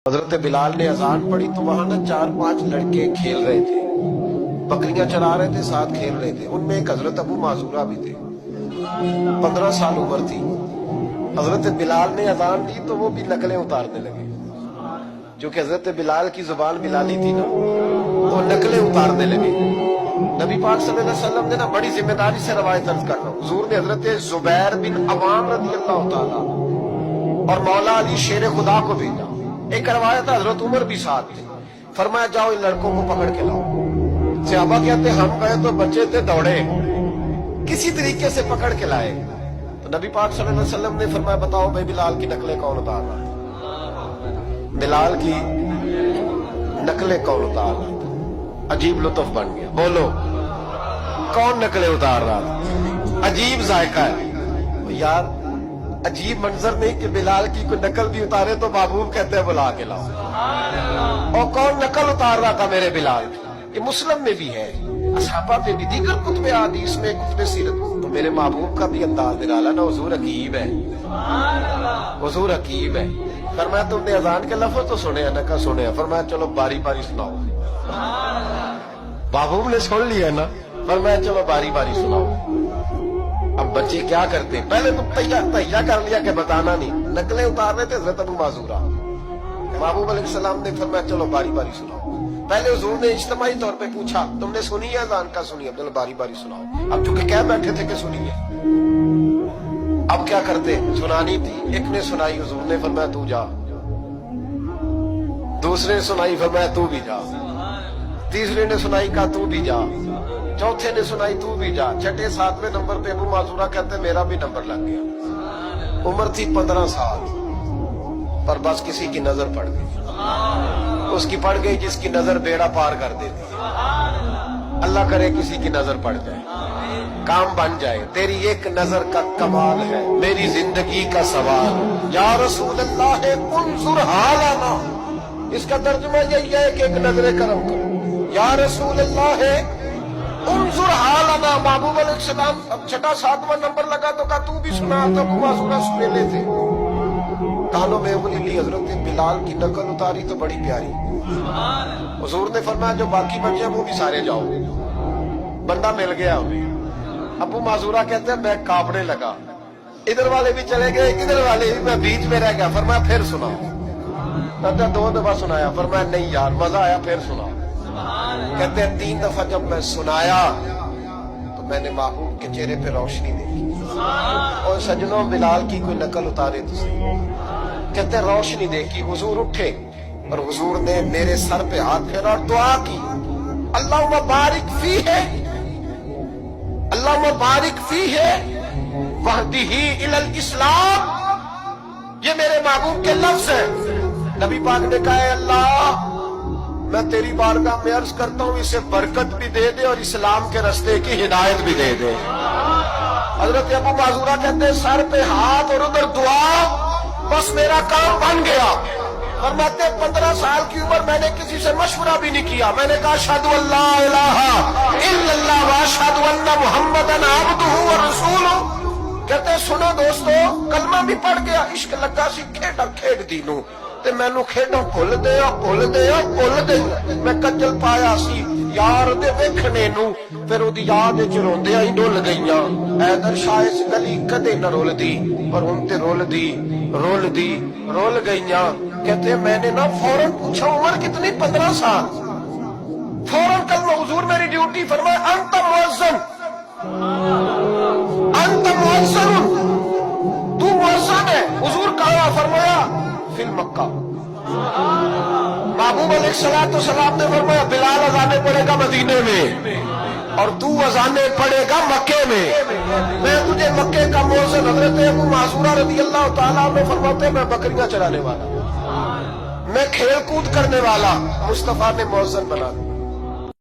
حضرت بلال نے اذان پڑھی تو وہاں نا 4-5 لڑکے کھیل رہے تھے، بکریاں چرا رہے تھے، ساتھ کھیل رہے تھے۔ ان میں ایک حضرت ابو معذورہ بھی تھے، 15 سال عمر تھی۔ حضرت بلال نے اذان دی تو وہ بھی نقلیں اتارنے لگے، جو کہ حضرت بلال کی زبان بلالی تھی نا، وہ نقلیں اتارنے لگے۔ نبی پاک صلی اللہ علیہ وسلم نے نا بڑی ذمہ داری سے روایت درج کرنا، حضور نے حضرت زبیر بن عوام رضی اللہ تعالیٰ اور مولا علی شیر خدا کو بھیجا۔ ایک روایت حضرت عمر بھی ساتھ تھے، فرمایا جاؤ ان لڑکوں کو پکڑ کے لاؤ۔ صحابہ کہتے ہم گئے تو بچے تھے، دوڑے، کسی طریقے سے پکڑ کے لائے۔ تو نبی پاک صلی اللہ علیہ وسلم نے فرمایا بتاؤ بھائی بلال کی نقلیں کون اتار رہا ہے؟ بلال کی نقلیں کون اتار رہا تھا؟ عجیب لطف بن گیا، بولو کون نقلیں اتار رہا تھا؟ عجیب ذائقہ ہے یار، عجیب منظر نہیں کہ بلال کی کوئی نقل بھی اتارے تو محبوب کہتے ہیں بلا کے لاؤ۔ اور کون نقل اتار رہا تھا میرے بلال کی؟ یہ مسلم میں بھی ہے، اصحابہ میں بھی، دیگر کتب حدیث میں، کتب سیرت۔ تو میرے محبوب کا بھی انداز نرالا نا، حضور حکیم ہے، حضور حکیم ہے۔ فرمایا تم نے اذان کے لفظ تو سنے ہیں؟ نہ سنے ہیں۔ فرمایا چلو باری باری سناؤ۔ محبوب نے سن لیا نا، فرمایا چلو باری باری سناؤ۔ اب بچے کیا کرتے ہیں؟ پہلے تو تہیا کر لیا کہ بتانا نہیں، نقلیں اتار رہے تھے حضرت ابو معذورہ۔ محبوب علیہ السلام نے فرمایا چلو باری باری سناؤ۔ پہلے حضور نے اجتماعی طور پہ پوچھا تم نے سنی ہے اذان کا؟ سنی ہے، چلو باری باری سناؤ۔ اب چونکہ کہہ بیٹھے تھے کہ سنی ہے، اب کیا کرتے؟ سنانی تھی۔ ایک نے سنائی، حضور نے فرمایا تو جا۔ دوسرے نے سنائی، فرمایا تو بھی جا۔ تیسرے نے سنائی، کہا تو بھی جا۔ چوتھے نے سنائی، تو بھی جا۔ چھٹے 7ویں نمبر پہ ابو معذورہ کہتے میرا بھی نمبر لگ گیا۔ عمر تھی 15 سال، پر بس کسی کی نظر پڑ گئی، اس کی پڑ گئی جس کی نظر بیڑا پار کر دیتی۔ اللہ کرے کسی کی نظر پڑ جائے، کام بن جائے۔ تیری ایک نظر کا کمال ہے، میری زندگی کا سوال۔ یا رسول اللہ انظر حالنا، اس کا ترجمہ یہی ہے کہ ایک نظر کرم کرو۔ یا رسول اللہ انظر حالنا۔ محبوب علیہ السلام اب چھٹا 7واں نمبر لگا تو کہا تو بھی سنا۔ تو ابو معذورہ سنے تھے، کانوں میں انگلی لی، حضرت بلال کی نقل اتاری تو بڑی پیاری۔ حضور نے فرمایا جو باقی بچے ہیں وہ بھی سارے جاؤ، بندہ مل گیا ہمیں۔ ابو معذورہ کہتے ہیں میں کانپنے لگا، ادھر والے بھی چلے گئے، ادھر والے بھی، میں بیچ میں رہ گیا۔ فرمایا پھر سناؤ۔ کہتے 2 دفعہ سنایا، فرمایا نہیں یار مزہ آیا، پھر سناؤ۔ کہتے ہیں 3 دفعہ جب میں سنایا تو میں نے محبوب کے چہرے پہ روشنی دیکھی۔ اور سجنوں بلال کی کوئی نقل اتارے تو صحیح۔ کہتے ہیں روشنی دیکھی، حضور اٹھے اور حضور نے میرے سر پہ ہاتھ پھیرا اور دعا کی، اللہم بارک فیہ، اللہم بارک فیہ وہدہ الی الاسلام۔ یہ میرے محبوب کے لفظ ہیں۔ نبی پاک نے کہا ہے اللہ میں تیری بارگاہ میں عرض کرتا ہوں اسے برکت بھی دے دے اور اسلام کے رستے کی ہدایت بھی دے دے۔ حضرت ابو معذورہ کہتے ہیں سر پہ ہاتھ اور ادھر دعا، بس میرا کام بن گیا۔ فرماتے 15 سال کی عمر میں نے کسی سے مشورہ بھی نہیں کیا، میں نے کہا اشہد ان لا الہ الا اللہ واشہد ان محمدن عبدہ ورسولہ۔ کہتے سنو دوستو، کلمہ بھی پڑھ گیا، عشق لگا سی کھیڈا کھیڈ دی نو تے مینوں کھیڈاں بھول گئی۔ میں کجل پایا سی یار دے ویکھنے نو، پھر اودی یاد وچ روندیاں ہی ڈل گئیاں۔ حیدر شاہ اس گلی کدے نہ رولدی، پر ہن تے رول گئیاں۔ کہتے میں نے نا فوراً پوچھا عمر کتنی؟ 15 سال۔ فوراً کلمہ حضور میری ڈیوٹی، فرمایا انت مؤذن، انت مؤذن، تو مؤذن ہے۔ حضور کہا، فرمایا فی مکہ۔ محبوب علیہ السلام نے فرمایا بلال اذانے پڑے گا مدینے میں اور تو اذانے پڑے گا مکے میں، میں تجھے مکے کا مؤذن۔ حضرت ابو معذورہ رضی اللہ تعالیٰ عنہ فرماتے میں بکریاں چرانے والا، میں کھیل کود کرنے والا، مصطفیٰ نے مؤذن بنا دیا۔